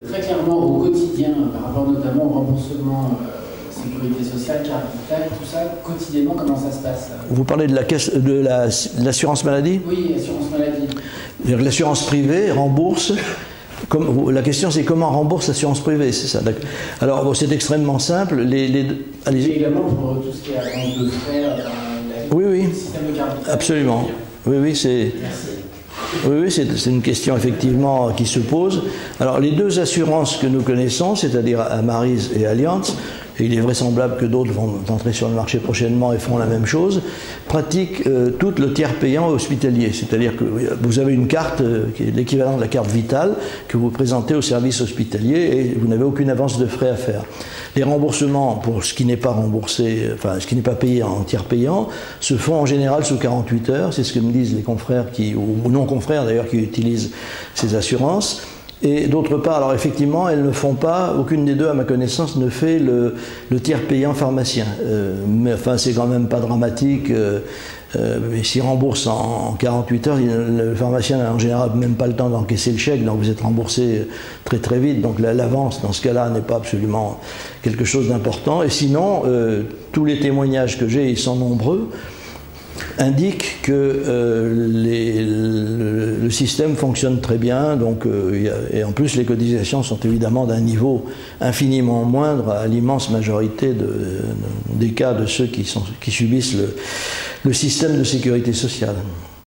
Très clairement, au quotidien, par rapport notamment au remboursement sécurité sociale, carte vitale, tout ça, quotidiennement, comment ça se passe? Vous parlez de l'assurance maladie? Oui, assurance maladie. L'assurance privée rembourse. La question c'est comment rembourse l'assurance privée, c'est ça? Alors bon, c'est extrêmement simple. Allez-y. Également pour tout ce qui est avance de frais, oui, oui, le système de carte vitale. Absolument. Oui, oui, c'est. Oui, c'est une question effectivement qui se pose. Alors les deux assurances que nous connaissons, c'est-à-dire Amaris et Allianz, et il est vraisemblable que d'autres vont entrer sur le marché prochainement et font la même chose, pratiquent tout le tiers payant hospitalier. C'est-à-dire que vous avez une carte qui est l'équivalent de la carte vitale que vous présentez au service hospitalier et vous n'avez aucune avance de frais à faire. Les remboursements pour ce qui n'est pas remboursé, enfin ce qui n'est pas payé en tiers payant, se font en général sous 48 heures. C'est ce que me disent les confrères ou non-confrères d'ailleurs qui utilisent ces assurances. Et d'autre part, alors effectivement, elles ne font pas, aucune des deux à ma connaissance ne fait le tiers payant pharmacien. Mais enfin, c'est quand même pas dramatique. Mais s'il rembourse en 48 heures, le pharmacien n'a en général même pas le temps d'encaisser le chèque, donc vous êtes remboursé très très vite. Donc l'avance dans ce cas-là n'est pas absolument quelque chose d'important. Et sinon, tous les témoignages que j'ai, ils sont nombreux, indique que le système fonctionne très bien, donc, et en plus les cotisations sont évidemment d'un niveau infiniment moindre à l'immense majorité des cas de ceux qui subissent le système de sécurité sociale.